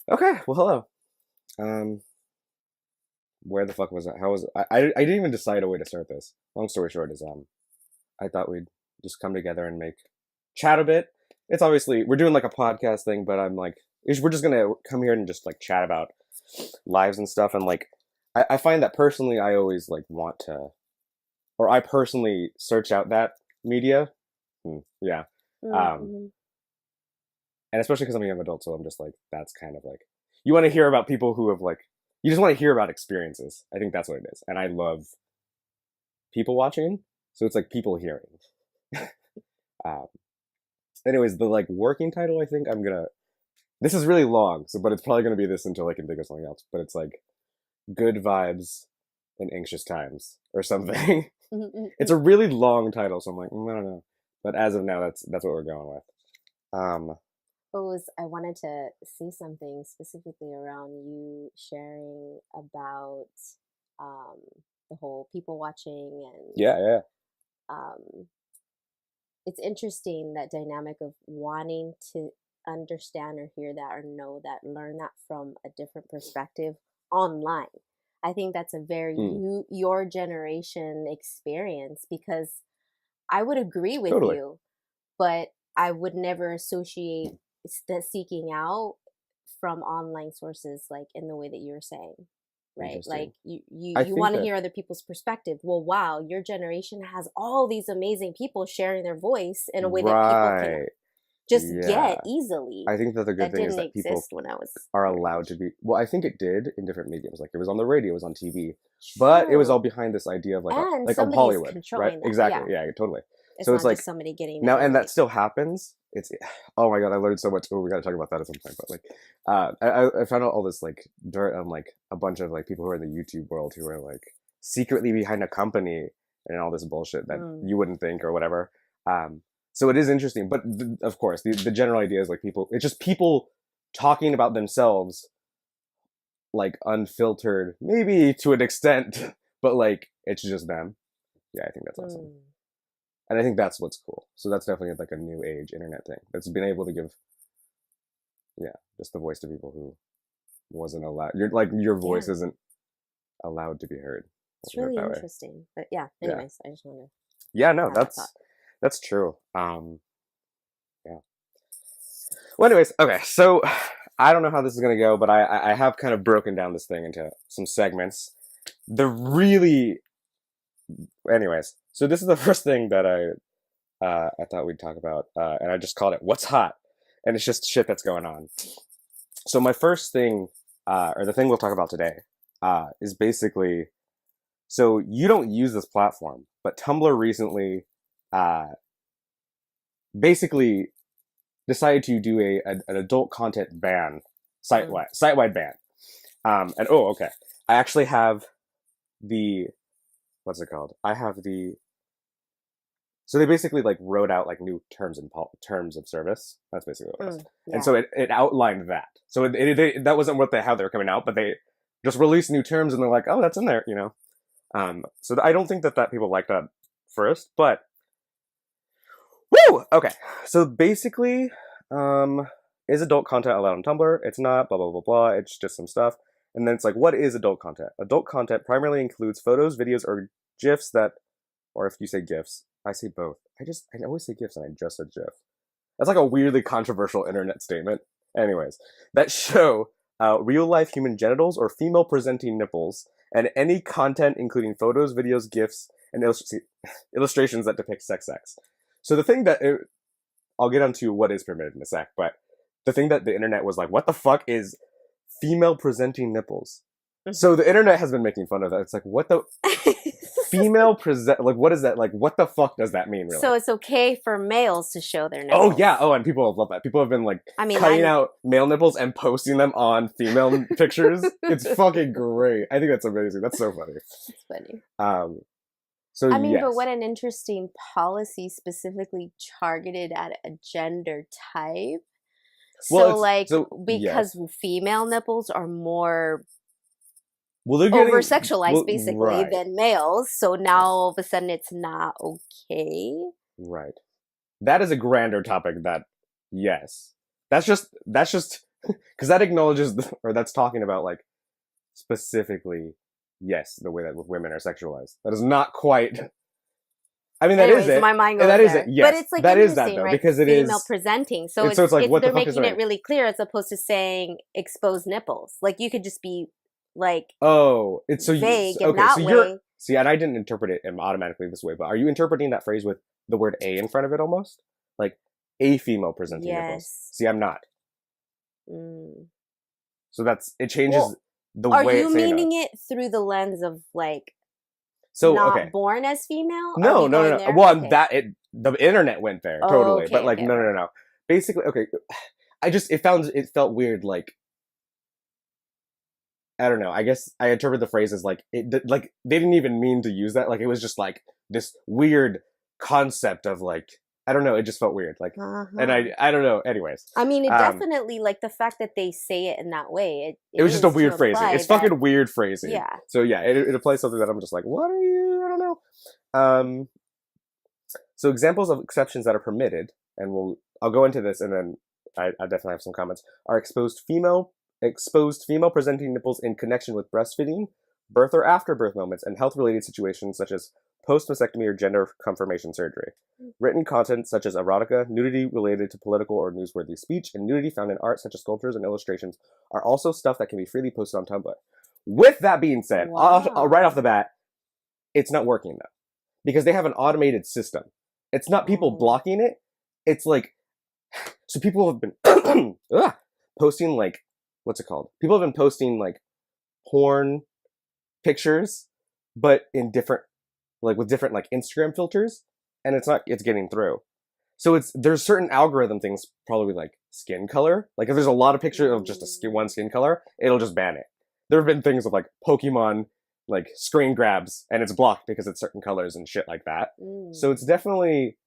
Okay, well, hello. Um, where the fuck was that? How was it? I didn't even decide a way to start this. Long story short is I thought we'd just come together and make chat a bit. It's obviously we're doing like a podcast thing, but I'm like we're just gonna come here and just like chat about lives and stuff. And like I find that personally, I always like want to, or I personally search out that media. Yeah. Um, Mm-hmm. and especially because I'm a young adult, so I'm just like that's kind of like you want to hear about people who have like you just want to hear about experiences. I think that's what it is, and I love people watching, so it's like people hearing. um, anyways, the like working title, I think I'm gonna. This is really long, so but it's probably gonna be this until I can think of something else. But it's like good vibes in anxious times or something. It's a really long title, so I'm like I don't know. But as of now, that's what we're going with. Um, I wanted to say something specifically around you sharing about um, the whole people watching and yeah, yeah, um, it's interesting that dynamic of wanting to understand or hear that or know that, learn that from a different perspective online. I think that's a very mm, your generation experience because I would agree with totally. you, but I would never associate the seeking out from online sources like in the way that you're saying, right? Like Interesting. you I you think want to that hear other people's perspective. Well, wow, your generation has all these amazing people sharing their voice in a way that people can right. just get Yeah. easily. I think that the good That thing is didn't that people exist when I was are your allowed to age. be. Well, I think it did in different mediums. Like it was on the radio, it was on TV, but it was all True. behind this idea of like a And like of somebody is Hollywood, right? controlling that. Exactly. Yeah. Yeah, totally. It's So it's not like just somebody getting that now, and that information. still happens. It's oh my god, I learned so much. Oh, we got to talk about that at some point. But like, I found out all this like dirt on like a bunch of like people who are in the YouTube world who are like secretly behind a company and all this bullshit that Mm. you wouldn't think or whatever. Um, so it is interesting, but of course, the general idea is like people. It's just people talking about themselves, like unfiltered, maybe to an extent, but like it's just them. Yeah, I think that's awesome. Mm. And I think that's what's cool. So that's definitely like a new age internet thing that's been able to give, yeah, just the voice to people who wasn't allowed. Your voice Yeah. isn't allowed to be heard. It's We'll put it really that way. interesting. But yeah, Yeah, anyways, I just want to yeah, no, add that thought. that's true. Yeah. Well, anyways, okay, so I don't know how this is gonna go, but I have kind of broken down this thing into some segments. The really, anyways, so this is the first thing that I thought we'd talk about, and I just called it "What's Hot," and it's just shit that's going on. So my first thing, or the thing we'll talk about today, is basically so you don't use this platform, but Tumblr recently, uh, basically decided to do an adult content ban, Mm. site wide ban. And oh, okay, I actually have the what's it called? I have the so they basically like wrote out like new terms of service. That's basically what it was. Mm. And Yeah. so it outlined that. So that wasn't what how they were coming out, but they just released new terms and they're like, oh, that's in there, you know. So I don't think that people like that first, but woo. Okay, so basically, is adult content allowed on Tumblr? It's not. Blah blah blah blah. It's just some stuff. And then it's like, what is adult content? Adult content primarily includes photos, videos, or GIFs that, or if you say GIFs, I say both. I always say GIFs and I just said GIF. That's like a weirdly controversial internet statement. Anyways, that show real life human genitals or female presenting nipples, and any content including photos, videos, GIFs, and illustrations that depict sex acts. So the thing that I'll get onto what is permitted in a sec, but the thing that the internet was like, what the fuck is female presenting nipples? So the internet has been making fun of that. It's like, what the female present? Like, what is that? Like, what the fuck does that mean, really? So it's okay for males to show their Oh nipples. yeah. Oh, and people have loved that. People have been like I mean, cutting out male nipples and posting them on female pictures. It's fucking great. I think that's amazing. That's so funny. It's funny. So I mean, but yes. what an interesting policy specifically targeted at a gender type. Well, So, like, because yes. female nipples are more Well, they're over getting sexualized basically right, than males. So now all of a sudden it's not okay. right. That is a grander topic. That yes, that's just because that acknowledges or that's talking about like specifically, yes, the way that women are sexualized. That is not quite. I mean, that Anyways, is it. my mind And goes that is there. it. Yes, But it's like that is that interesting, though, right? because it Female is. presenting. So So it's like, what the they're fuck is making right? it really clear as opposed to saying exposed nipples. Like you could just be like Oh, it's so vague in okay. that So way. you're see, and I didn't interpret it automatically this way, but are you interpreting that phrase with the word "a" in front of it almost, like a female presenting nipples? Yes. See, I'm not. Mm. So that's it changes Well, the are way you it's saying meaning it through the lens of like So not okay, born as female? Are no, we no, going no, no. there? Well, Okay. that it the internet went there Oh, totally, but okay, like okay, no, no, okay. no, no. Basically, okay. I just it felt weird. Like I don't know. I guess I interpret the phrase as like like they didn't even mean to use that. Like it was just like this weird concept of like I don't know. It just felt weird. Like and Uh-huh. I don't know. Anyways, I mean, it definitely like the fact that they say it in that way. it was just a is to weird phrasing. imply It's that, fucking weird phrasing. yeah. So yeah, it applies something that I'm just like, what are you? I don't know. So examples of exceptions that are permitted, and I'll go into this, and then I definitely have some comments. Are exposed female presenting nipples in connection with breastfeeding, birth or after birth moments, and health related situations such as post mastectomy or gender confirmation surgery. Written content such as erotica, nudity related to political or newsworthy speech, and nudity found in art such as sculptures and illustrations are also stuff that can be freely posted on Tumblr. With that being said, right off the bat, it's not working though, because they have an automated system. It's not people blocking it. It's like, so people have been posting like, what's it called? People have been posting like porn pictures, but in different, like with different like Instagram filters, and it's getting through. So there's certain algorithm things, probably like skin color. Like if there's a lot of pictures of just one skin color, it'll just ban it. There have been things of like Pokemon, like screen grabs, and it's blocked because it's certain colors and shit like that. So it's definitely,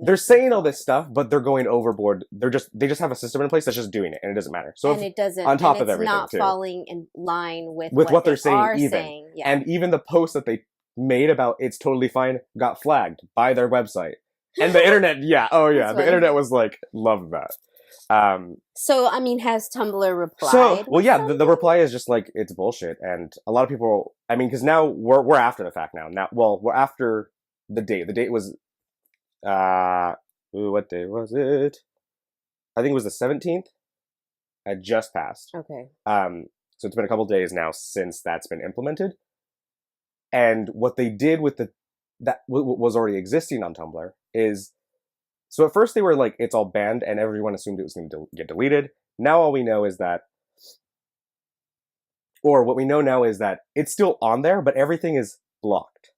they're saying all this stuff, but they're going overboard. They just have a system in place that's just doing it, and it doesn't matter. So and it doesn't, on top and of it's everything not too, falling in line with what they're saying, even. Yeah. And even the post that they made about it's totally fine got flagged by their website. And the internet, the internet was like, love that. So, I mean, has Tumblr replied? So, well, yeah, the reply is just like, it's bullshit. And a lot of people, I mean, because now we're after the fact now. We're after the date. The date was, what day was it? I think it was the 17th. I just passed. Okay. So it's been a couple days now since that's been implemented. And what they did with that was already existing on Tumblr is, so at first they were like, it's all banned, and everyone assumed it was going to get deleted. Now all we know is that, or what we know now is that it's still on there, but everything is blocked.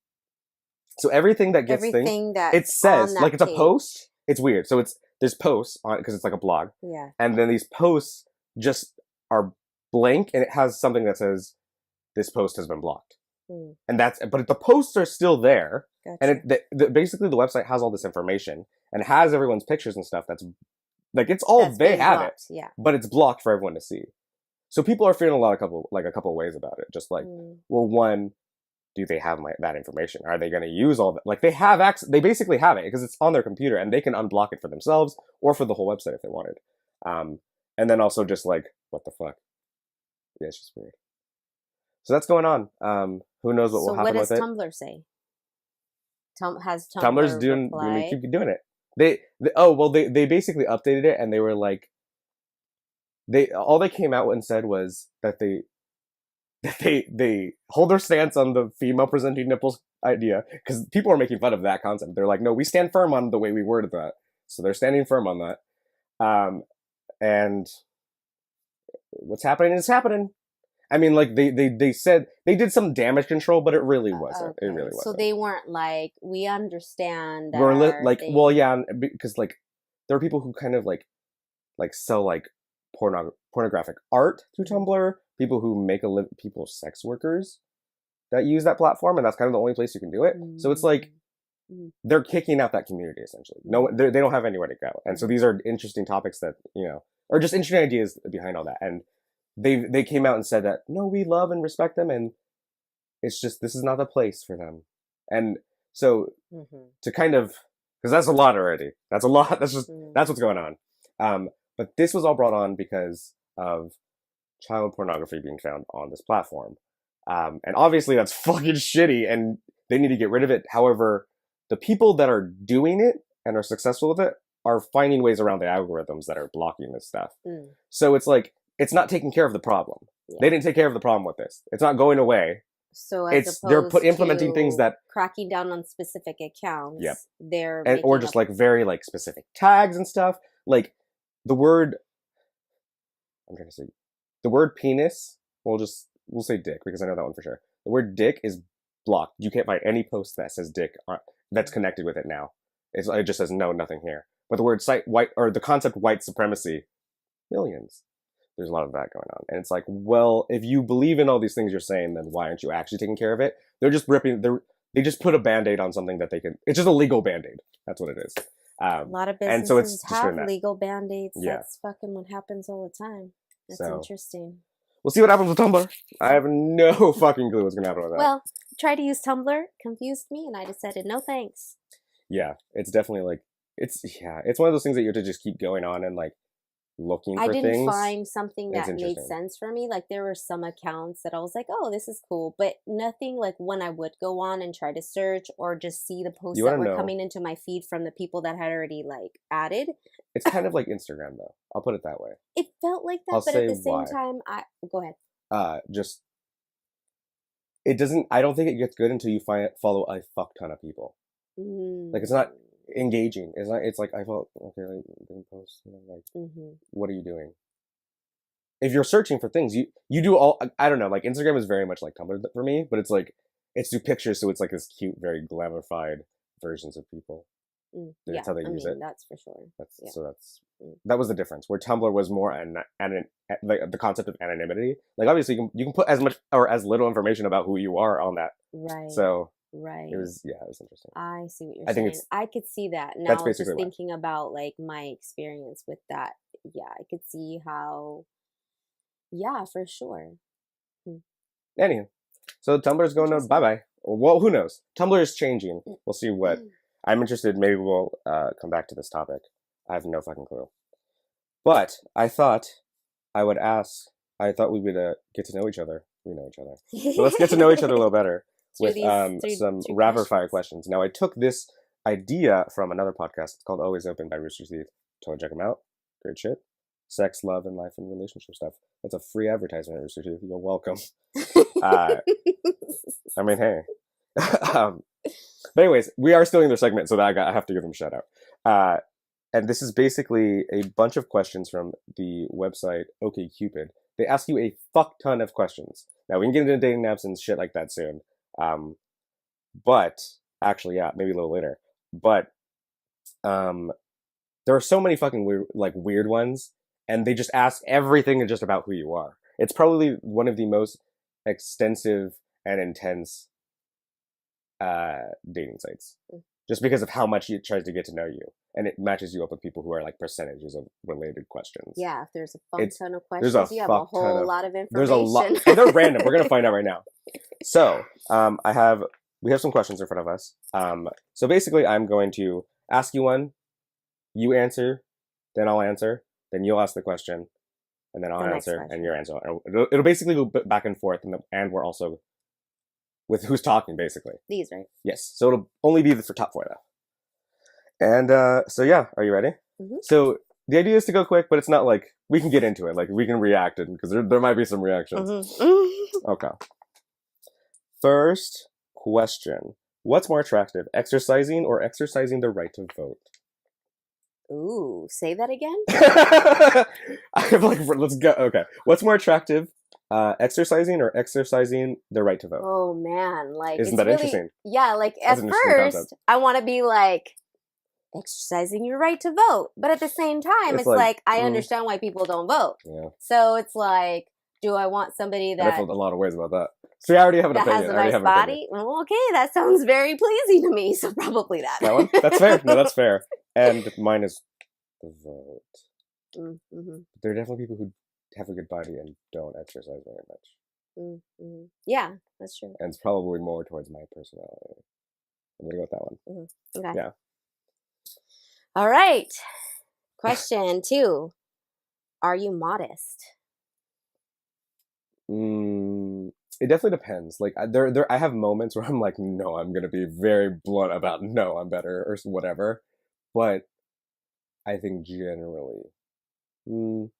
So everything that gets it says, like it's a post. It's weird. So there's posts on it because it's like a blog. Yeah. And then these posts just are blank, and it has something that says, this post has been blocked. And but the posts are still there. Gotcha. And basically the website has all this information and has everyone's pictures and stuff. That's like, it's all, they have blocked, it, but it's blocked for everyone to see. So people are feeling a couple of ways about it. Just like, well, one, do they have that information? Are they going to use all that? Like they have access, they basically have it because it's on their computer, and they can unblock it for themselves or for the whole website if they wanted. And then also just like, what the fuck? Yeah, it's just weird. So that's going on. Who knows what will happen with it? So what does Tumblr say? Has Tumblr Tumblr's doing keep doing it. They basically updated it, and they were like, all they came out and said was that they hold their stance on the female presenting nipples idea, because people are making fun of that concept. They're like, no, we stand firm on the way we worded that. So they're standing firm on that. And what's happening is happening. I mean, like they said they did some damage control, but it really wasn't. Okay. It really wasn't. So they weren't like, we understand. Because like there are people who kind of like sell like pornographic art through Tumblr. People who make a living, people, sex workers that use that platform, and that's kind of the only place you can do it. So it's like they're kicking out that community essentially. No, they don't have anywhere to go, and so these are interesting topics that or just interesting ideas behind all that. And they came out and said that, no, we love and respect them, and it's just, this is not the place for them. And so to kind of, because that's a lot already. That's a lot. That's just that's what's going on. But this was all brought on because of child pornography being found on this platform. And obviously that's fucking shitty and they need to get rid of it. However, the people that are doing it and are successful with it are finding ways around the algorithms that are blocking this stuff. So it's like, it's not taking care of the problem. Yeah. They didn't take care of the problem with this. It's not going away. So they're implementing things that cracking down on specific accounts. Yep. They're or just like very like specific tags and stuff. Like the word, I'm trying to say, the word penis. We'll say dick because I know that one for sure. The word dick is blocked. You can't find any post that says dick that's connected with it now. It just says no, nothing here. But the word the concept white supremacy, millions. There's a lot of that going on. And it's like, well, if you believe in all these things you're saying, then why aren't you actually taking care of it? They're just they just put a Band-Aid on something that they can, it's just a legal Band-Aid. That's what it is. A lot of businesses and so it's have legal Band-Aids. Yeah. That's fucking what happens all the time. That's interesting. We'll see what happens with Tumblr. I have no fucking clue what's going to happen with that. Well, tried to use Tumblr, confused me, and I decided no thanks. Yeah, it's definitely like, it's one of those things that you have to just keep going on and like, looking for things. I didn't find something that made sense for me. Like there were some accounts that I was like, oh, this is cool, but nothing like when I would go on and try to search or just see the posts that were coming into my feed from the people that had already like added. It's kind of like Instagram though. I'll put it that way. It felt like that, but at the same time, go ahead. It doesn't. I don't think it gets good until you follow a fuck ton of people. Like it's not engaging. It's like I felt okay, like didn't post, like what are you doing? If you're searching for things, you do all, I don't know, like Instagram is very much like Tumblr for me, but it's like it's through pictures, so it's like this cute, very glamorified versions of people. That's how they use it. That's for sure. That was the difference. Where Tumblr was more like the concept of anonymity. Like obviously you can put as much or as little information about who you are on that. Right. So right. It was interesting. I see what you're saying. I could see that. Now I was just thinking about like my experience with that. Yeah, I could see how. Yeah, for sure. Anywho, so Tumblr's going to bye-bye. Well, who knows? Tumblr is changing. We'll see what. I'm interested. Maybe we'll come back to this topic. I have no fucking clue. But I thought I would ask. I thought we would get to know each other. We know each other. So let's get to know each other a little better with some rapid fire questions. Now, I took this idea from another podcast. It's called Always Open by Rooster Teeth. Totally check them out. Great shit. Sex, love, and life and relationship stuff. That's a free advertisement, Rooster Teeth. You're welcome. I mean, hey. But anyways, we are still in their segment, so I have to give them a shout out. And this is basically a bunch of questions from the website OkCupid. They ask you a fuck ton of questions. Now, we can get into dating apps and shit like that soon. But, actually, yeah, maybe a little later. But, there are so many fucking weird ones, and they just ask everything just about who you are. It's probably one of the most extensive and intense dating sites, just because of how much it tries to get to know you, and it matches you up with people who are like percentages of related questions. Yeah, if there's a fuck ton of questions, you have a whole lot of information. There's a lot, and they're random. We're gonna find out right now. So, we have some questions in front of us. So basically, I'm going to ask you one, you answer, then I'll answer, then you'll ask the question, and then I'll answer, and you'll answer. It'll basically go back and forth, and we're also with who's talking, basically. These, right? Yes. So it'll only be for top 4, though. And so yeah, are you ready? Mm-hmm. So the idea is to go quick, but it's not like we can get into it. Like we can react it because there might be some reactions. Mm-hmm. Okay. First question: what's more attractive, exercising or exercising the right to vote? Ooh, say that again. Let's go. Okay. What's more attractive? Exercising or exercising the right to vote? Oh man, like isn't that interesting? Yeah, like at first I want to be like exercising your right to vote, but at the same time, it's like I understand why people don't vote. Yeah. So it's like, do I want somebody that? I feel a lot of ways about that. See, I already have an opinion. Has a nice body. Well, okay, that sounds very pleasing to me. So probably that. That one? That's fair. No, that's fair. And mine is the vote. Mm-hmm. There are definitely people who have a good body and don't exercise very much. Mm-hmm. Yeah, that's true. And it's probably more towards my personality. I'm gonna go with that one. Mm-hmm. Okay. Yeah. All right. Question 2. Are you modest? It definitely depends. Like I have moments where I'm like, no, I'm gonna be very blunt about no, I'm better or whatever. But I think generally, mm,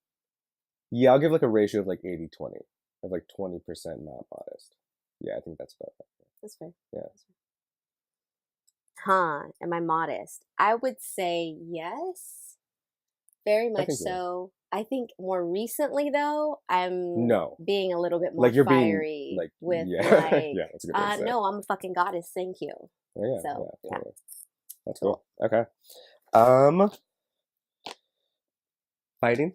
yeah, I'll give like a ratio of like 80-20, of like 20% not modest. Yeah, I think that's about right. That's fair. Yeah. That's fair. Huh? Am I modest? I would say yes, very I much think yeah. so. I think more recently though, I'm No, being a little bit more like you're being fiery like with yeah, like, yeah, that's a good way to say it. no, I'm a fucking goddess. Thank you. Oh, yeah, So yeah, yeah, totally. That's cool. cool. Okay. Um, Biting.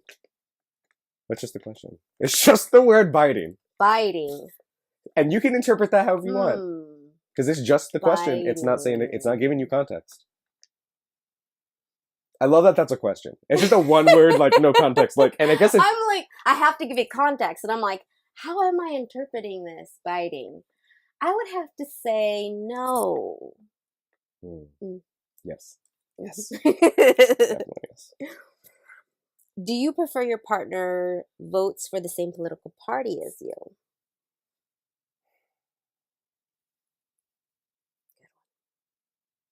What's just the question? It's just the word biting, Biting. and you can interpret that however you want. Hmm. Because it's just the question. It's not saying it, it's not giving you context. I love that that's a question. It's just a one word, like no context. Like, and I guess I'm like, I have to give it context, and I'm like, how am I interpreting this biting? I would have to say no. Mm. Yes. Yes. Definitely yes. Do you prefer your partner votes for the same political party as you?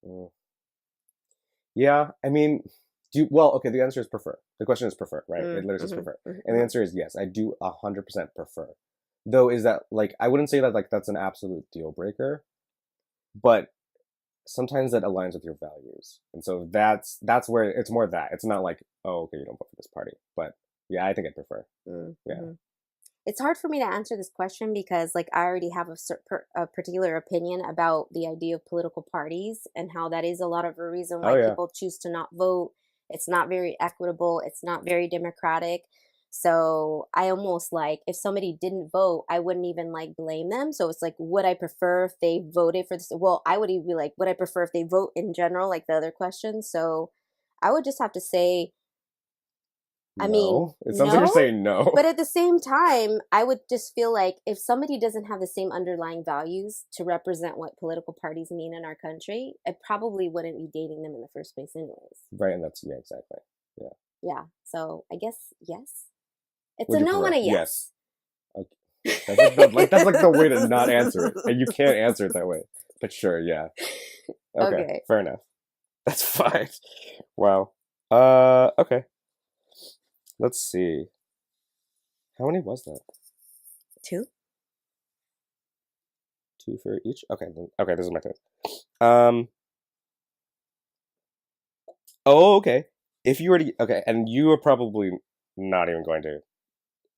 Mm. Yeah, I mean, okay, the answer is prefer. The question is prefer, right? It literally says prefer. And the answer is yes, I do 100% prefer. Though, is that, like, I wouldn't say that, like, that's an absolute deal breaker, but sometimes that aligns with your values. And so that's where it's more that. It's not like, oh, okay, you don't vote for this party. But yeah, I think I prefer. Yeah. It's hard for me to answer this question because, like, I already have a particular opinion about the idea of political parties and how that is a lot of a reason why people choose to not vote. It's not very equitable. It's not very democratic. So I almost like if somebody didn't vote, I wouldn't even like blame them. So it's like, would I prefer if they voted for this? Well, I would even be like, would I prefer if they vote in general, like the other questions? So I would just have to say, I mean, No. It sounds like you're no, saying no. but at the same time, I would just feel like if somebody doesn't have the same underlying values to represent what political parties mean in our country, I probably wouldn't be dating them in the first place anyways. Right, and that's, yeah, exactly. Yeah. Yeah. So I guess yes. It's Would a you no prefer? and a Yes. yes. Okay. That's like the way to not answer it. And you can't answer it that way. But sure, yeah. Okay. Fair enough. That's fine. Wow. Okay. Let's see. How many was that? 2. 2 for each? Okay. Okay, this is my turn. Oh, okay. If you were to, okay, and you are probably not even going to.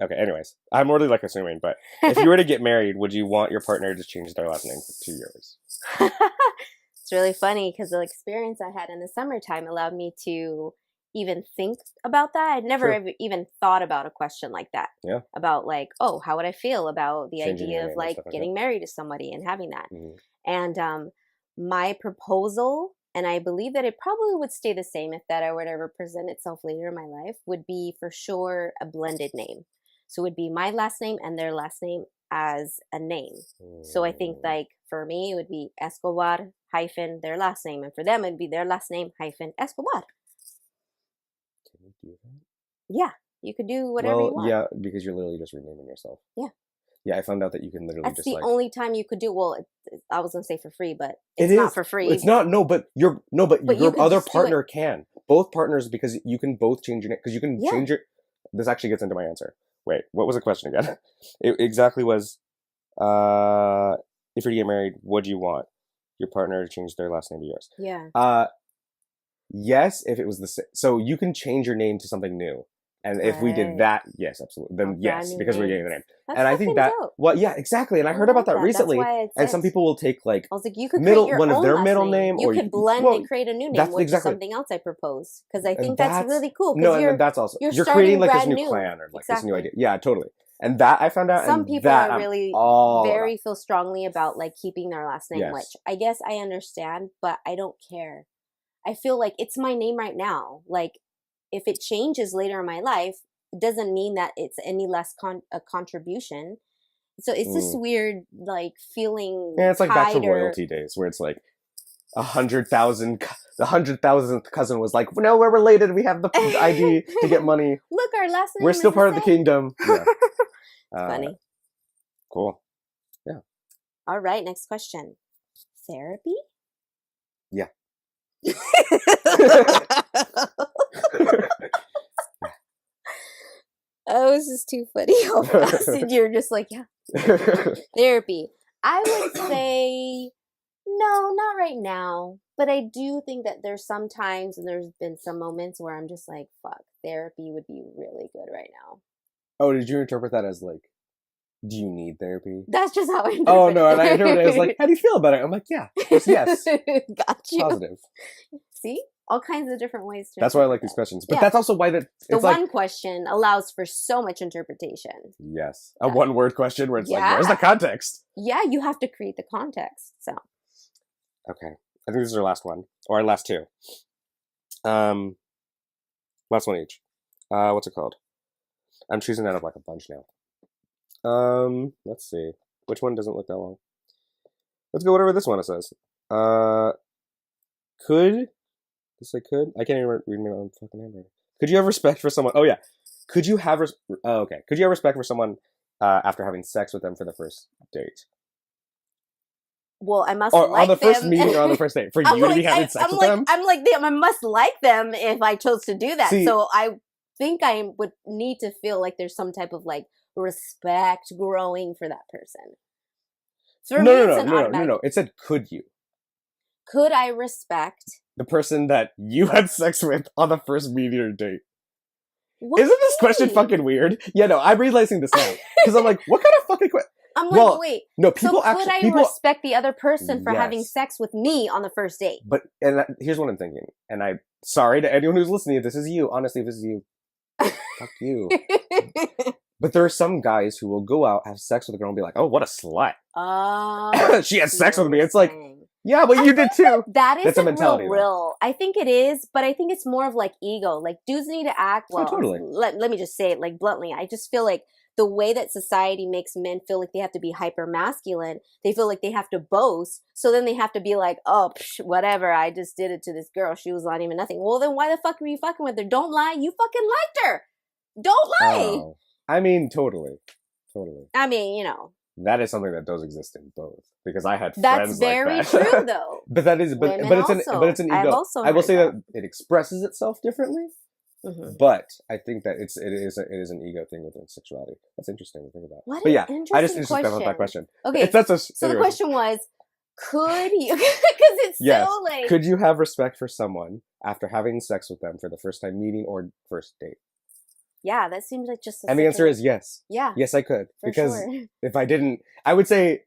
Okay, anyways, I'm already like assuming, but if you were to get married, would you want your partner to change their last name to yours? It's really funny because the experience I had in the summertime allowed me to even think about that. I'd never even thought about a question like that. Yeah. About like, oh, how would I feel about the Changing your idea of name and like stuff like getting that. married to somebody and having that. Mhm. And my proposal, and I believe that it probably would stay the same if that were to ever present itself later in my life, would be for sure a blended name. So it would be my last name and their last name as a name. So I think like for me it would be Escobar hyphen their last name, and for them it'd be their last name hyphen Escobar. Can you do that? Yeah, you could do whatever you want. Yeah, because you're literally just renaming yourself. Yeah. Yeah, I found out that you can literally That's just the like. only time you could do. Well, I was gonna say for free, but it's not for free. It's not. No, but your you other partner can. Both partners, because you can both change your name. Because you can change your. This actually gets into my answer. Wait, what was the question again? It exactly was, if you're to get married, what do you want your partner to change their last name to yours? Yeah. Yes, if it was the same. So you can change your name to something new. And if we did that, yes, absolutely. Then yes, because we're getting the name. That's and I think that, dope. well, yeah, exactly. And I heard about that recently. And some people will take like I was like, you could create your one own of their last middle name. You or could blend and create a new name, which is something else I propose. Because I think that's really cool. No, and that's also you're creating like this new clan or like this new idea. Yeah, totally. And that I found out. Some people are really very feel strongly about like keeping their last name, which I guess I understand, but I don't care. I feel like it's my name right now. Like if it changes later in my life, it doesn't mean that it's any less a contribution. So it's this weird like feeling. Yeah, it's like back to royalty days where it's like, 100,000, the 100,000th cousin was like, no, we're related. We have the ID to get money. Look, our last name We're is still the part of the same. kingdom. Yeah. Funny. Cool. Yeah. All right, next question. Therapy? Yeah. Oh, this is too funny. How fast and you're just like, yeah. Therapy. I would say no, not right now. But I do think that there's some times and there's been some moments where I'm just like, fuck, therapy would be really good right now. Oh, did you interpret that as like, do you need therapy? That's just how I interpret Oh, no, it. and I interpreted it as like, how do you feel about it? I'm like, yeah, just yes. Got you. Positive. See? All kinds of different ways to That's why I interpret like these that. questions. But Yeah. that's also why that The it's one like, question allows for so much interpretation. yes, a one-word question where it's like, where's Yeah. the context? Yeah, you have to create the context. So Okay, I think this is our last one, or our last two. Last one each. What's it called? I'm choosing out of like a bunch now. Let's see. Which one doesn't look that long? Let's go whatever this one says. Could this say could? I can't even read my own fucking handwriting. Could you have respect for someone? Oh yeah. Could you have okay. Could you have respect for someone after having sex with them for the first date? well, I must Or like on the first them. meeting or on the first date? For you to be having sex with them? I'm like them. I must like them if I chose to do that. See- So I think I would need to feel like there's some type of like respect growing for that person. For me, it's an automatic. No. It said could you? Could I respect? The person that you had sex with on the first meeting or date. What Isn't do this you question mean? fucking weird? Yeah, no, I'm realizing this now. Because I'm like, what kind of fucking question? I'm like, Well, wait. No, So people could actually... I people, respect the other person for having Yes. sex with me on the first date? But here's what I'm thinking. And I'm sorry to anyone who's listening. If this is you, honestly, if this is you, fuck you. But there are some guys who will go out, have sex with a girl and be like, oh, what a slut. Oh, She has see sex what with me. you're It's like, saying. yeah, but you did too. That That's a isn't mentality, real. I think it is, but I think it's more of like ego. Like dudes need to act well. totally. Let me just say it like bluntly. I just feel like the way that society makes men feel like they have to be hyper masculine, they feel like they have to boast. So then they have to be like, oh, whatever. I just did it to this girl. She was not even nothing. Well, then why the fuck were you fucking with her? Don't lie. You fucking liked her. Don't lie. Oh. I mean, totally. Totally. I mean, you know. That is something that does exist in both. Because I had That's friends very like that. true, though. But that is, but Women it's also. an ego. I've also I will heard say that. that it expresses itself differently, but I think that it is an ego thing within sexuality. That's interesting to think about. What But an yeah, I just interesting about that question. Okay, That's just, so the anyways. question was, could you? Because it's Yes. so like. Could you have respect for someone after having sex with them for the first time meeting or first date? Yeah, that seems like just. And the answer is yes. Yeah. Yes, I could. For Because sure. if I didn't, I would say,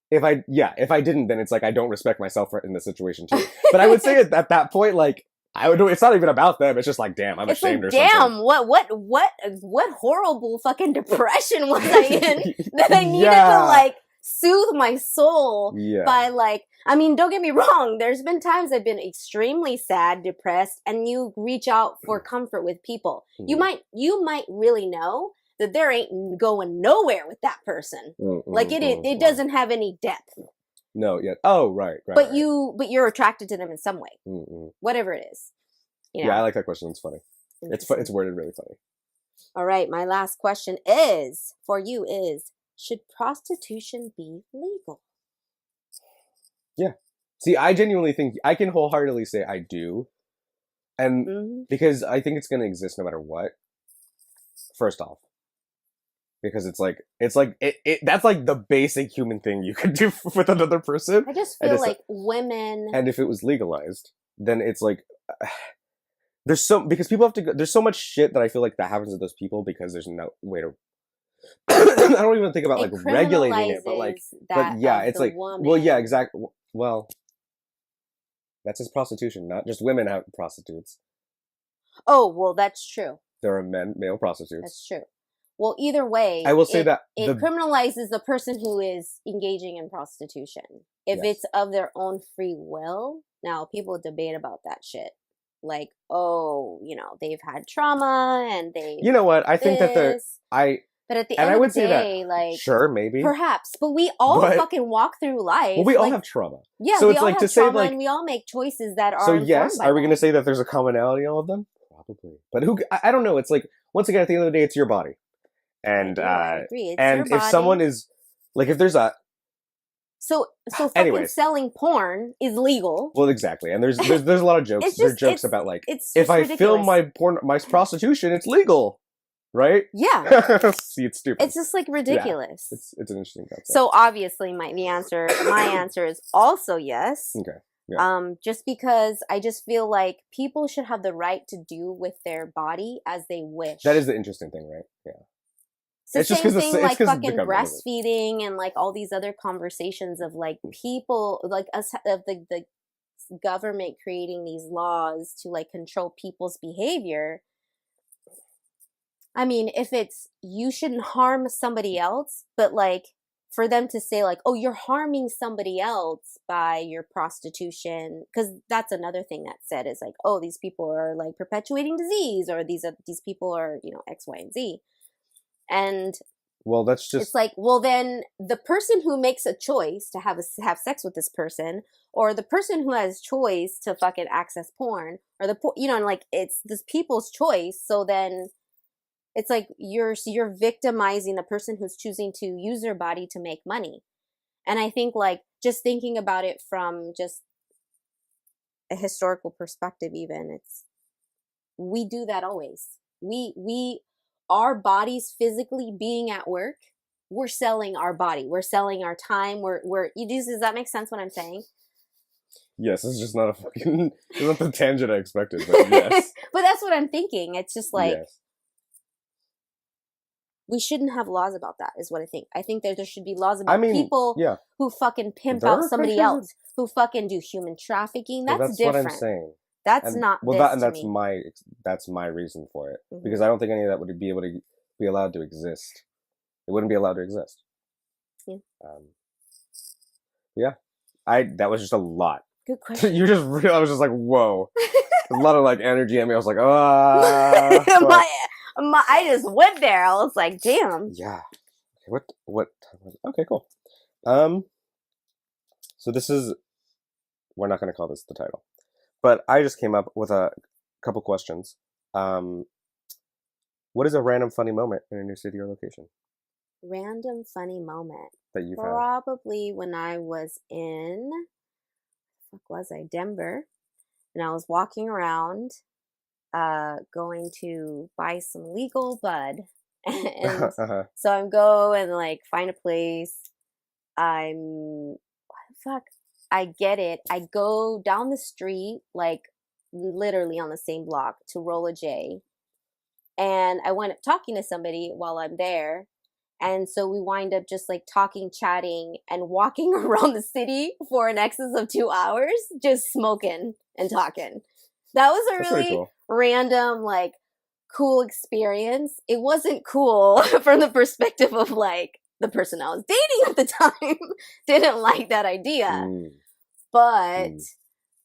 if I didn't, then it's like I don't respect myself in the situation too. But I would say at that point, like, it's not even about them. It's just like, damn, I'm It's ashamed like, or something. damn, what horrible fucking depression was I in that I needed to like soothe my soul by like. I mean, don't get me wrong. There's been times I've been extremely sad, depressed, and you reach out for comfort with people. You might really know that there ain't going nowhere with that person. Like it doesn't have any depth. No, yeah. Oh, right. But right. you're attracted to them in some way, whatever it is. You know? Yeah, I like that question. It's funny. It's worded really funny. All right, my last question is for you: should prostitution be legal? Yeah. See, I genuinely think I can wholeheartedly say I do, and because I think it's going to exist no matter what. First off. Because it's like that's like the basic human thing you could do with another person. I just feel like women. And if it was legalized, then it's like because people have to go. There's so much shit that I feel like that happens to those people because there's no way to. I don't even think about like regulating it, but yeah, it's like woman. Well, yeah, exactly. Well, that's just prostitution, not just women have prostitutes. Oh well, that's true. There are male prostitutes. That's true. Well, either way, I will say that it criminalizes the person who is engaging in prostitution. If it's of their own free will, now people debate about that shit. Like, oh, they've had trauma and they. You know what? I think that But at the And end I of would the say day, that, like, sure, maybe. perhaps, but we all But- fucking walk through life. Well, we all like, have trauma. Yeah, So we it's all like have to say, trauma, like, and we all make choices that are so informed yes, by are we going to that. say that there's a commonality in all of them? Probably. But I don't know. It's like, once again, at the end of the day, it's your body. And I agree. It's and your if body. someone is like, if there's a So fucking Anyways. selling porn is legal. well, exactly, and there's a lot of jokes. It's There's just- jokes about like, It's if just I ridiculous. film my prostitution, it's legal, right? Yeah, See, it's stupid. it's just like ridiculous. It's an interesting concept. So obviously, my answer is also yes. Okay. Yeah. Just because I just feel like people should have the right to do with their body as they wish. That is the interesting thing, right? Yeah. It's the It's just same 'cause thing, it's like 'cause the fucking government does it. breastfeeding and like all these other conversations of like people, like us, of the government creating these laws to like control people's behavior. I mean, if it's, you shouldn't harm somebody else, but like for them to say like, oh, you're harming somebody else by your prostitution, because that's another thing that's said is like, oh, these people are like perpetuating disease, or these people are, you know, X, Y, and Z. And Well, that's just it's like, well, then the person who makes a choice to have sex with this person, or the person who has choice to fucking access porn, or you know, and like it's this people's choice. So then it's like you're victimizing the person who's choosing to use their body to make money. And I think like just thinking about it from just a historical perspective, even we do that always. Our bodies physically being at work, we're selling our body. We're selling our time. Does that make sense what I'm saying? yes. It's just not a fucking. It's not the tangent I expected, but yes. But that's what I'm thinking. It's just like yes. we shouldn't have laws about that. Is what I think. I think that there should be laws about people yeah. who fucking pimp There out are somebody countries else, who fucking do human trafficking. Well, That's that's different. what I'm saying. That's And, not well, this and to that's me. that's my reason for it, Mhm. because I don't think any of that would be able to be allowed to exist. It wouldn't be allowed to exist. Yeah. Yeah. That was just a lot. Good question. I was just like, whoa. A lot of like energy in me. I was like, ah. I just went there. I was like, damn. Yeah. Okay, what? Okay, cool. So this is. We're not going to call this the title, but I just came up with a couple questions. What is a random funny moment in a new city or location Random funny moment. that you've had? Probably when I was in, Denver, and I was walking around, going to buy some legal bud, and Uh-huh. so I'm go and like find a place. What the fuck? I get it. I go down the street, like literally on the same block, to roll a J. And I went up talking to somebody while I'm there. And so we wind up just like talking, chatting, and walking around the city for an excess of 2 hours, just smoking and talking. That was a That's pretty really cool. random, like, cool experience. It wasn't cool from the perspective of like the person I was dating at the time didn't like that idea. Mm. But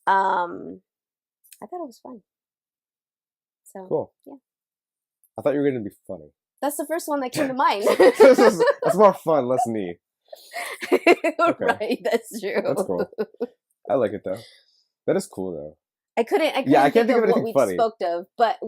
I thought it was fun. So Cool. yeah. I thought you were going to be funny. That's the first one that came to mind. That's more fun, less neat. Right, that's true. That's cool. I like it though. That is cool though. I couldn't I can't think of what anything we funny. spoke of, but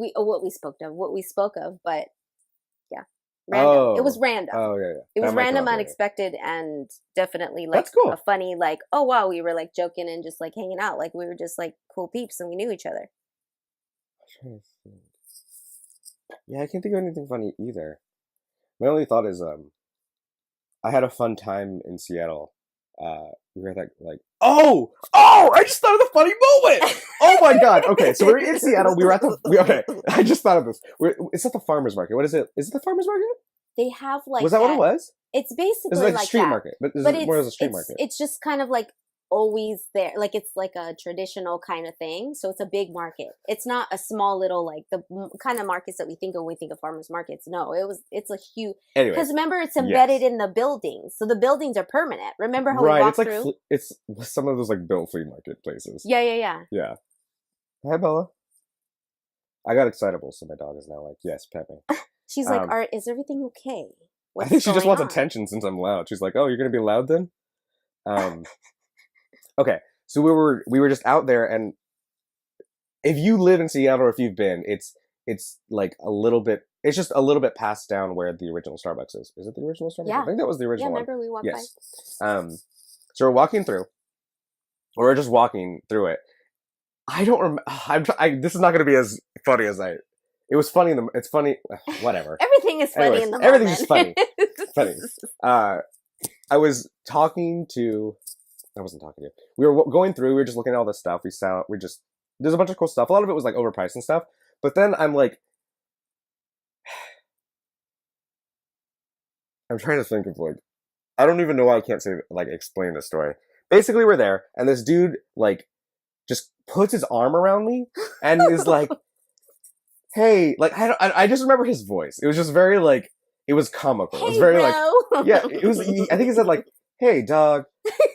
yeah. Random. It was random. Oh yeah. It was That might random, come up, yeah. unexpected, and definitely like That's cool. a funny, like, oh wow, we were like joking and just like hanging out. Like we were just like cool peeps and we knew each other. I'm trying to think. Yeah, I can't think of anything funny either. My only thought is I had a fun time in Seattle. We were at that like I just thought of the funny moment. Oh my god. Okay, so we're in Seattle. We were at okay. I just thought of this. It's at the farmers market. What is it? Is it the farmers market? They have like Was that what it was? It's basically It's like a like street that. market, but But more as a street market. it's just kind of like always there. Like it's like a traditional kind of thing. So it's a big market. It's not a small little like the kind of markets that we think of when we think of farmers markets. No, it's a huge. Anyway, Because remember, it's embedded yes. in the buildings, so the buildings are permanent. Remember how right? we walked It's like through? it's some of those like built flea market places. Yeah. Yeah. Hi, Bella. I got excitable, so my dog is now like, yes, pet me. She's like, Um, is everything okay? I What's think she just going wants on? attention since I'm loud. She's like, oh, you're gonna be loud then? Okay, so we were just out there, and if you live in Seattle or if you've been, it's like a little bit. It's just a little bit past down where the original Starbucks is. Is it the original Starbucks? Yeah. I think that was the Yeah, original one. remember we walked by? Yes. So we're walking through, or we're just walking through it. I don't remember. This is not going to be as funny as I. It was funny. It's funny. Whatever. Everything is funny Anyways, in the moment. everything's just funny. Funny. I was talking to. I wasn't talking to you. We were going through. We were just looking at all this stuff. There's a bunch of cool stuff. A lot of it was like overpriced and stuff. But then I'm like, I'm trying to think of like, I don't even know why I can't say like explain this story. Basically, we're there, and this dude like just puts his arm around me and is like, "Hey," like I just remember his voice. It was just very like it was comical. Hey, it was very bro. like yeah. It was. I think he said like, "Hey, dog."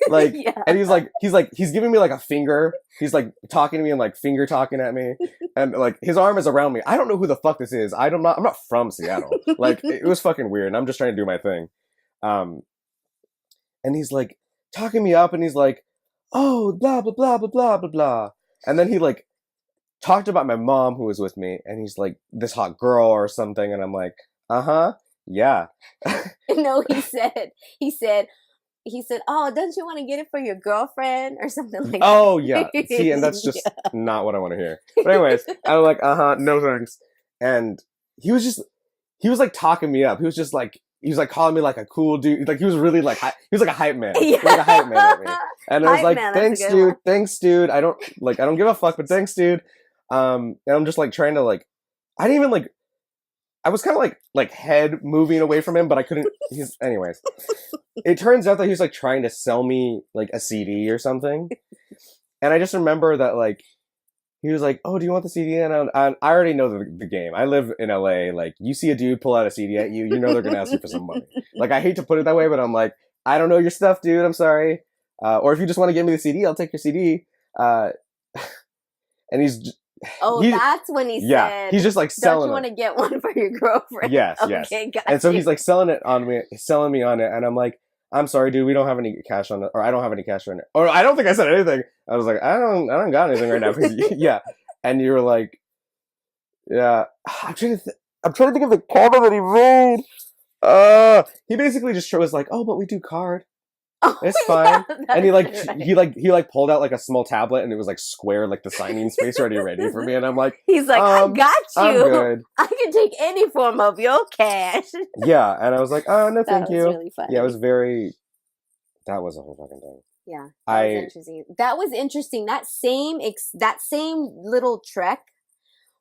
Like, Yeah. and he's giving me like a finger. He's like talking to me and like finger talking at me, and like his arm is around me. I don't know who the fuck this is. I'm not from Seattle. Like it was fucking weird. And I'm just trying to do my thing. And he's like talking me up, and he's like, "Oh, blah blah blah blah blah blah blah," and then he like talked about my mom who was with me, and he's like this hot girl or something, and I'm like, yeah. No, he said, "Oh, don't you want to get it for your girlfriend or something like that?" Oh yeah. See, and that's just not what I want to hear. But anyways, I'm like, no thanks. And he was like talking me up. He was like calling me like a cool dude. Like he was really like he was like a hype man. He was like a hype man at me. And I was like, thanks dude. I don't give a fuck, but thanks dude. And I'm just like trying to like I didn't even like I was kind of like head moving away from him, but I couldn't. Anyways, it turns out that he was like trying to sell me like a CD or something, and I just remember that like he was like, "Oh, do you want the CD?" And I already know the game. I live in LA. Like you see a dude pull out a CD at you, you know they're gonna ask you for some money. Like I hate to put it that way, but I'm like, I don't know your stuff, dude. I'm sorry. Or if you just want to give me the CD, I'll take your CD. And that's when he said, he's just like selling. Don't you want to get one for your girlfriend? Yes, okay, yes. Gotcha. And so he's like selling me on it, and I'm like, I'm sorry, dude, we don't have any cash on it, or I don't have any cash on it, or I don't think I said anything. I was like, I don't got anything right now. Yeah, and you were like, yeah, I'm trying to think of the comment that he made. He basically just was like, oh, but we do card. Oh, it's fine. Yeah, and he pulled out like a small tablet, and it was like square, like the signing space already ready for me. And I'm like, he's like, I got you. I'm good. I can take any form of your cash. Yeah, and I was like, oh no, thank you. Really funny. Yeah, it was very. That was a whole fucking thing. Yeah, that was interesting. That same little trek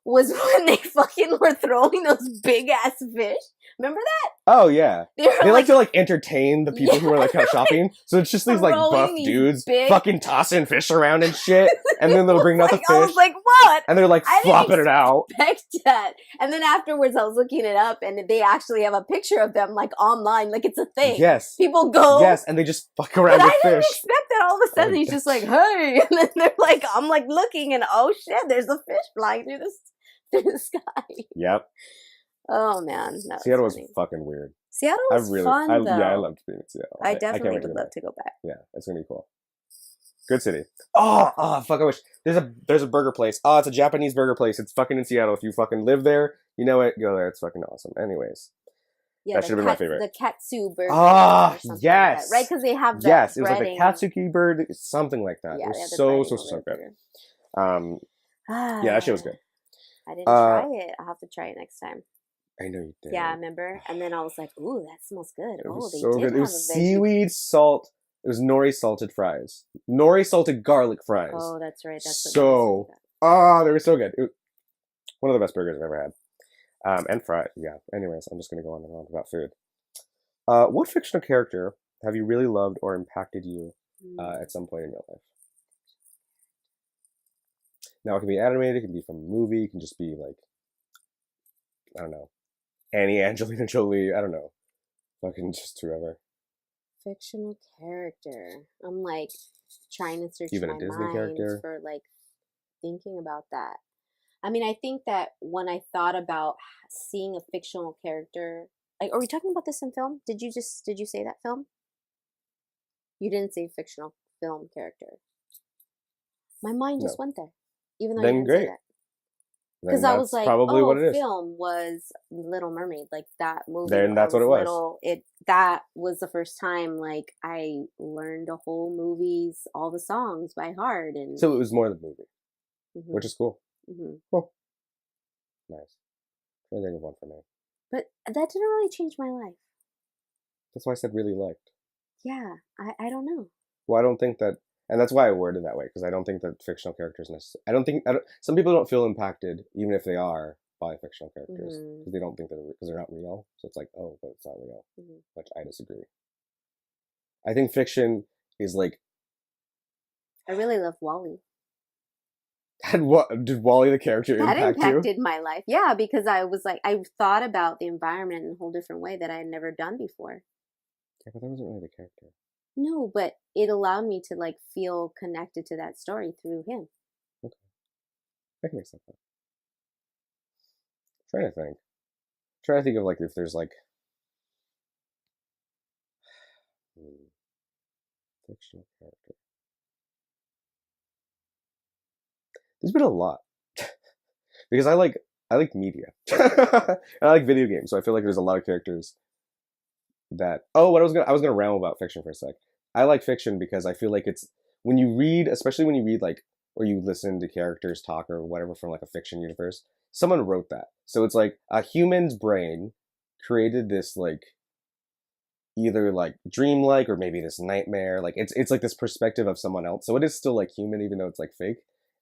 was when they fucking were throwing those big ass fish. Remember that? Oh yeah. They like to like entertain the people who are like kind of shopping. So it's just these like buff dudes fucking tossing fish around and shit. And then they'll bring out the fish. I was like, what? And they're like flopping it out. Expect that. And then afterwards I was looking it up, and they actually have a picture of them like online, like it's a thing. Yes. People go. Yes, and they just fuck around with fish. I didn't expect that. All of a sudden he's just like, hey, and then they're like, I'm like looking, and oh shit, there's a fish flying through the sky. Yep. Oh man, Seattle was fucking weird. Seattle was fun though. Yeah, I loved being in Seattle. I definitely would love to go back. Yeah, it's gonna be cool. Good city. Oh, fuck! I wish there's a burger place. Oh, it's a Japanese burger place. It's fucking in Seattle. If you fucking live there, you know it. Go there. It's fucking awesome. Anyways, yeah, that should have been my favorite. The katsu burger. Ah, yes, like that, right? Because they have that. Yes, it was like a katsuki bird, something like that. Yeah, it was so good. Yeah, that shit was good. I didn't try it. I'll have to try it next time. I know you did. Yeah, I remember. And then I was like, ooh, that smells good. It was they so did good. It was seaweed, salt. It was nori salted fries. Nori salted garlic fries. Oh, that's right. That's they were so good. One of the best burgers I've ever had. And fried. Yeah. Anyways, I'm just going to go on and on about food. What fictional character have you really loved or impacted you at some point in your life? Now, it can be animated, it can be from a movie, it can just be like, I don't know, Angelina Jolie, I don't know. Fucking just whoever. Fictional character. I'm like trying to search even my a Disney mind character for like thinking about that. I mean, I think that when I thought about seeing a fictional character, like, are we talking about this in film? Did you say that film? You didn't say fictional film character. My mind No. just went there, even though you Then didn't say great. that. Then Because I was that's like, probably what oh, it is. film was Little Mermaid, like that movie. Then When I that's what was it was. little, that was the first time like I learned the whole movies, all the songs by heart, and So it was more the movie, hmm which is cool. hmm Cool. Nice. I think of one for me. but that didn't really change my life. That's why I said really liked. Yeah, I don't know. Well, I don't think that, and that's why I worded that way, because I don't think that fictional characters necessarily. Some people don't feel impacted, even if they are, by fictional characters, because they don't think that because they're not real. So it's like, oh, but it's not real, which I disagree. I think fiction is like. I really love Wally. Did Wally the character That impact impacted you? my life. Yeah, because I was like, I thought about the environment in a whole different way that I had never done before. Yeah, but that wasn't really the character. No, but it allowed me to like feel connected to that story through him. Okay, I can accept that. I'm trying to think. Trying to think of like if there's like fictional character. There's been a lot because I like media. I like video games, so I feel like there's a lot of characters that. Oh, what I was gonna ramble about fiction for a sec. I like fiction because I feel like it's when you read, especially when you read like or you listen to characters talk or whatever from like a fiction universe. Someone wrote that, so it's like a human's brain created this like either like dreamlike or maybe this nightmare. Like it's like this perspective of someone else. So it is still like human, even though it's like fake.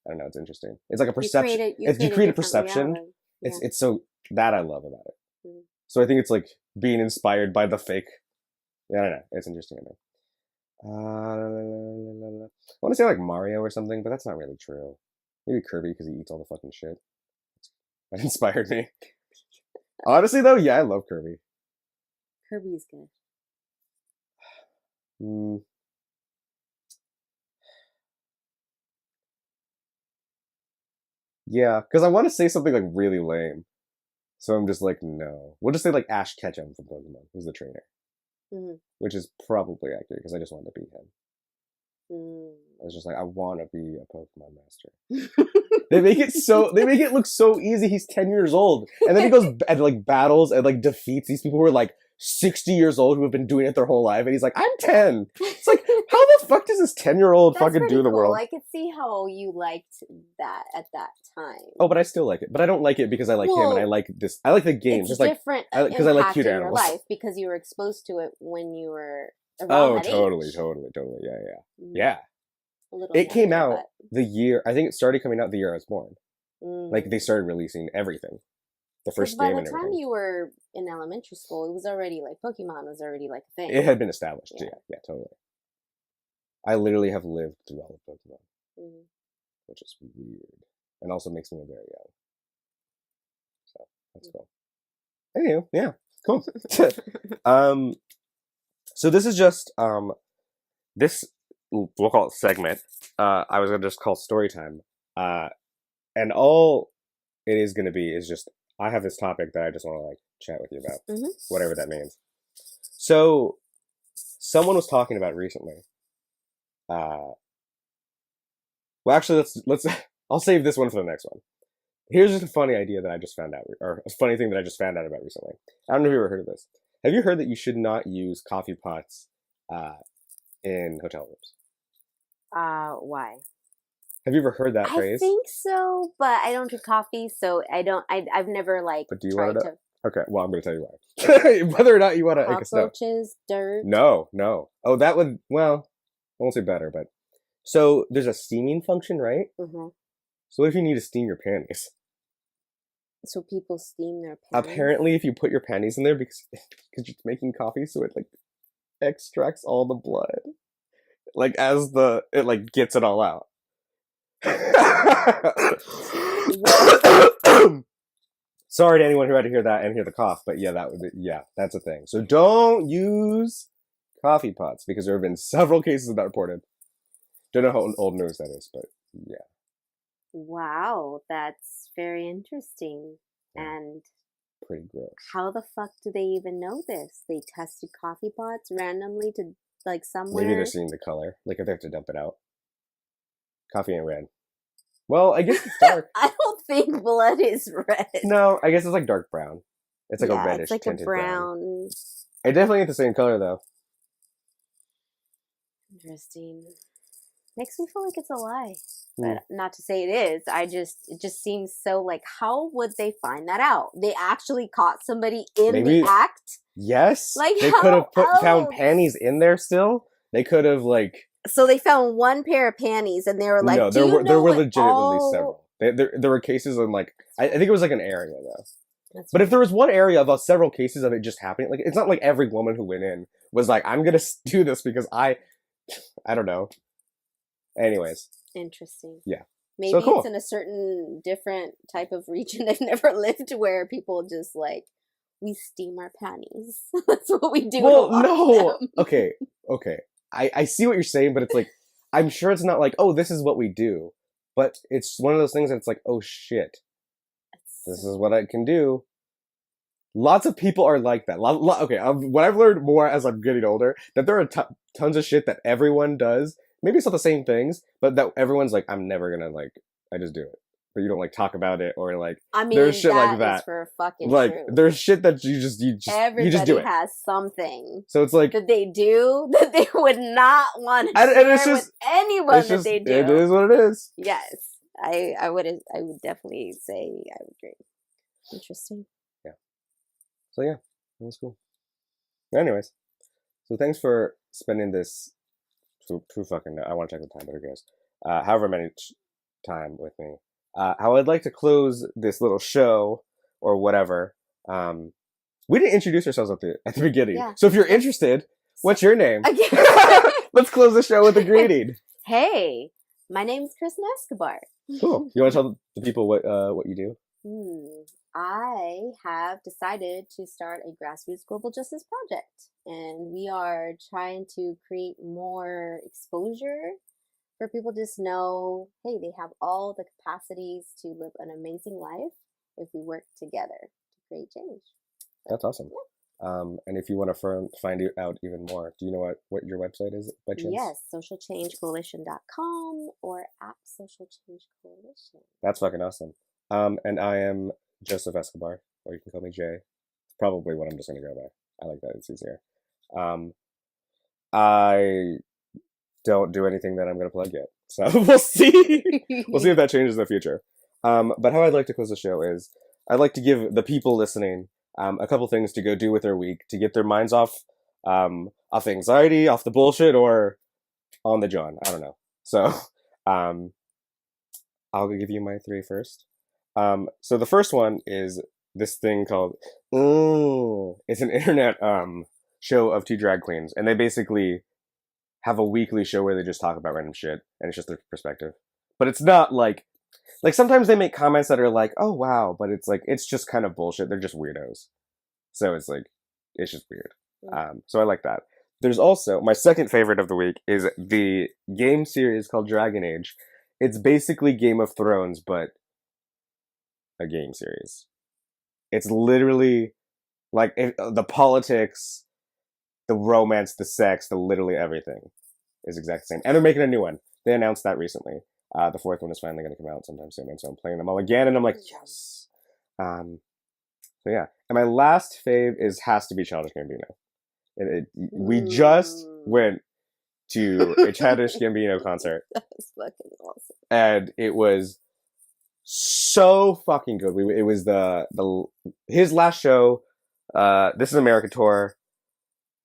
I don't know. It's interesting. It's like a perception. If you create a perception, Yeah. it's so that I love about it. Mhm. So I think it's like being inspired by the fake. Yeah, I don't know. It's interesting. I know. I want to say like Mario or something, but that's not really true. Maybe Kirby because he eats all the fucking shit. That inspired me. Honestly, though, yeah, I love Kirby. Kirby's good. Mm. Yeah, because I want to say something like really lame. So I'm just like, no. We'll just say like Ash Ketchum from Pokemon, who's the trainer. Which is probably accurate because I just wanted to beat him. I was just like, I want to be a Pokemon master. They make it look so easy. He's 10 years old. And then he goes and like battles and like defeats these people who are like 60 years old who have been doing it their whole life. And he's like, I'm 10. It's like, how the fuck does this 10-year-old fucking do the cool. world? I could see how you liked that at that time. Oh, but I still like it. But I don't like it because I like him and I like this. I like the game. It's just different because I like cute in animals. your life because you were exposed to it when you were around Oh, that totally, age. totally. Yeah. A little It came younger, out the year, I think it started coming out the year I was born. Like they started releasing everything. The first game and everything. By the time you were in elementary school, it was already like Pokemon was already like a thing. It had been established. Yeah, totally. I literally have lived through all of Pokemon, which is weird, and also makes me very young. So that's cool. Anyway, yeah, cool. So this is just this we'll call it segment. I was gonna just call story time. And all it is gonna be is just I have this topic that I just want to like chat with you about, whatever that means. So someone was talking about recently. Well, actually, let's. I'll save this one for the next one. Here's just a funny idea that I just found out, or a funny thing that I just found out about recently. I don't know if you've ever heard of this. Have you heard that you should not use coffee pots in hotel rooms? Why? Have you ever heard that phrase? I think so, but I don't drink coffee, so I don't. I've never like. But do you want to? Okay, well, I'm going to tell you why. Whether or not you want to. Cockroaches, dirt. No. Oh, that would. Well, I won't say better, but so there's a steaming function, right? So what if you need to steam your panties? So people steam their panties? Apparently, if you put your panties in there because you're making coffee, so it like extracts all the blood, like as it like gets it all out. Sorry to anyone who had to hear that and hear the cough, but yeah, that's a thing. So don't use coffee pots because there have been several cases of that reported. Don't know how old news that is, but yeah. Wow, that's very interesting. Yeah, And pretty gross. how the fuck do they even know this? They tested coffee pots randomly to like Maybe they're somewhere. seeing the color. Like if they have to dump it out. Coffee ain't red. Well, I guess it's dark. I don't think blood is red. No, I guess it's like dark brown. It's like a Yeah, it's reddish like a tinted brown. brown. It definitely ain't the same color though. Interesting. Makes me feel like it's a lie. Hmm. But not to say it is. It just seems so like, how would they find that out? They actually caught somebody in Maybe the act? yes. Like, They could have how found else? panties in there still. They could have like So they found one pair of panties and they were like, no. do There you were know what legitimately all... several. There were cases in like I think it was like an area though. That's But if right. there was one area of several cases of it just happening, like it's not like every woman who went in was like, I'm gonna do this because I don't know. Anyways, Interesting. yeah. Maybe So cool. it's in a certain different type of region they've never lived where people just like, we steam our panties. That's what we do. Well, to wash no. them. Okay. I see what you're saying, but it's like I'm sure it's not like, oh, this is what we do. But it's one of those things that's like, oh shit, this is what I can do. Lots of people are like that. Okay, what I've learned more as I'm getting older, that there are tons of shit that everyone does. Maybe it's not the same things, but that everyone's like, I'm never gonna like, I just do it. But you don't like talk about it or like, I mean, there's shit like that that. is for fucking Like true. there's shit that you just Everybody do it. has something So it's like that they do that they would not want to and share it's just, with anyone that they do. It is what it is. Yes, I would definitely say I would agree. Interesting. Yeah. So yeah, it was cool. Anyways, so thanks for spending this true fucking. I want to check the time, but who cares? However many time with me. How I'd like to close this little show or whatever. We didn't introduce ourselves at the beginning. Yeah. So if you're interested, what's your name? Again. Let's close the show with a greeting. Hey, my name is Kris Escobar. Cool. You want to tell the people what you do? I have decided to start a grassroots global justice project, and we are trying to create more exposure for people to just know, hey, they have all the capacities to live an amazing life if we work together to create change. That's awesome. Yeah. And if you want to find out even more, do you know what your website is by chance? Yes, socialchangecoalition.com or at Social Change Coalition. That's fucking awesome. And I am Joseph Escobar, or you can call me Jay. It's probably what I'm just going to go by. I like that. It's easier. I don't do anything that I'm going to plug yet. So we'll see. We'll see if that changes in the future. But how I'd like to close the show is I'd like to give the people listening a couple things to go do with their week to get their minds off anxiety, off the bullshit, or on the John. I don't know. So I'll give you my 3 first. So the first one is this thing called it's an internet show of 2 drag queens, and they basically have a weekly show where they just talk about random shit, and it's just their perspective. But it's not like sometimes they make comments that are like, oh wow, but it's like it's just kind of bullshit. They're just weirdos. So it's like it's just weird. So I like that. There's also my second favorite of the week is the game series called Dragon Age. It's basically Game of Thrones, but a game series. It's literally like the politics, the romance, the sex, the literally everything is exactly the same. And they're making a new one. They announced that recently. The 4th one is finally going to come out sometime soon, and so I'm playing them all again, and I'm like, yes. So yeah, and my last fave has to be Childish Gambino. We just went to a Childish Gambino concert. That was fucking awesome. And it was so fucking good. It was his last show. This is America tour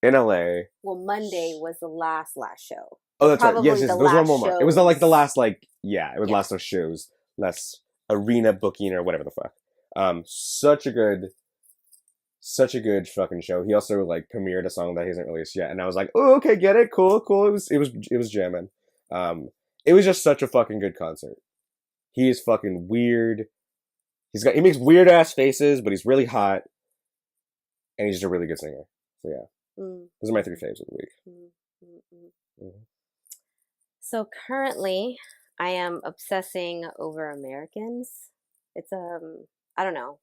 in LA. Well, Monday was the last show. Oh, that's right. Yes, there was one more. It was the last it was Yeah. last of shows, less arena booking or whatever the fuck. Such a good fucking show. He also premiered a song that he hasn't released yet, and I was like, oh, okay, get it, cool. It was jamming. It was just such a fucking good concert. He is fucking weird. He makes weird ass faces, but he's really hot, and he's just a really good singer. So yeah, those are my 3 faves of the week. So currently, I am obsessing over Americans. It's I don't know,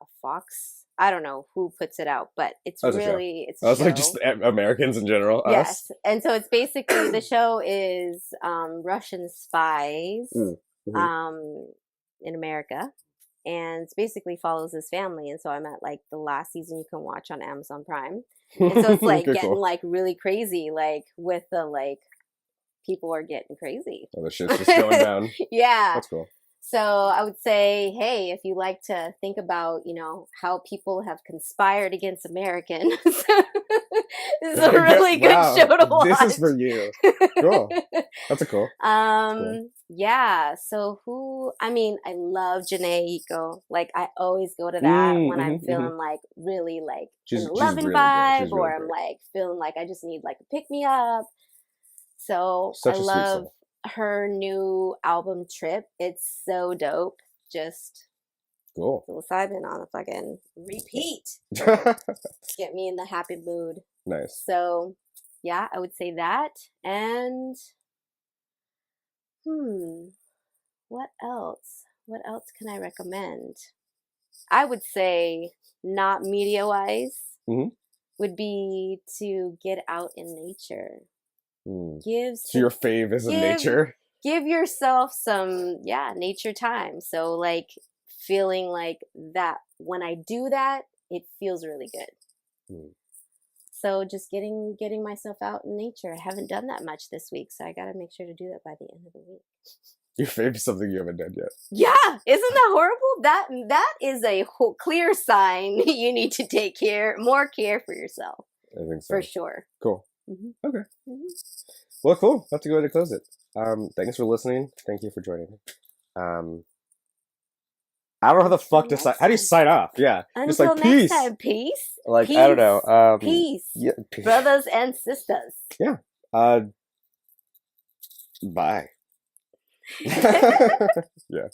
a Fox. I don't know who puts it out, but it's That was a show. it's I a was like, show. just Americans in general, us. Yes, and so it's basically the show is Russian spies Mm-hmm. in America, and it basically follows his family. And so I'm at like the last season you can watch on Amazon Prime, and so it's like Okay, getting cool. like really crazy, like with the like people are getting crazy. Oh, the shit's just going down. Yeah. That's cool. So I would say, hey, if you like to think about, you know, how people have conspired against Americans, this is a really good Wow, show to watch. this is for you. Cool. That's a cool. Cool. Yeah. So I love Janae Iko. Like I always go to that when I'm feeling like really like in a loving vibe, or I'm like feeling like I just need like a pick me up. So Such I a sweet love soul. her new album Trip. It's so dope. Just Cool. I've been on a fucking repeat. Get me in the happy mood. Nice. So yeah, I would say that. And what else? What else can I recommend? I would say, not media wise, would be to get out in nature. So your fave is in nature? Give yourself some, nature time. So like feeling like that when I do that, it feels really good. So just getting myself out in nature. I haven't done that much this week, so I got to make sure to do that by the end of the week. Your fave is something you haven't done yet. Yeah, isn't that horrible? That is a clear sign you need to take more care for yourself. I think so. For sure. Cool. Okay. Well, cool. Have to go ahead and close it. Thanks for listening. Thank you for joining me. I don't know how the fuck to sign. How do you sign off? Yeah. Until just like next peace. time, peace. Like peace, I don't know. Peace. Yeah, Brothers and sisters. Yeah. Bye. Yeah.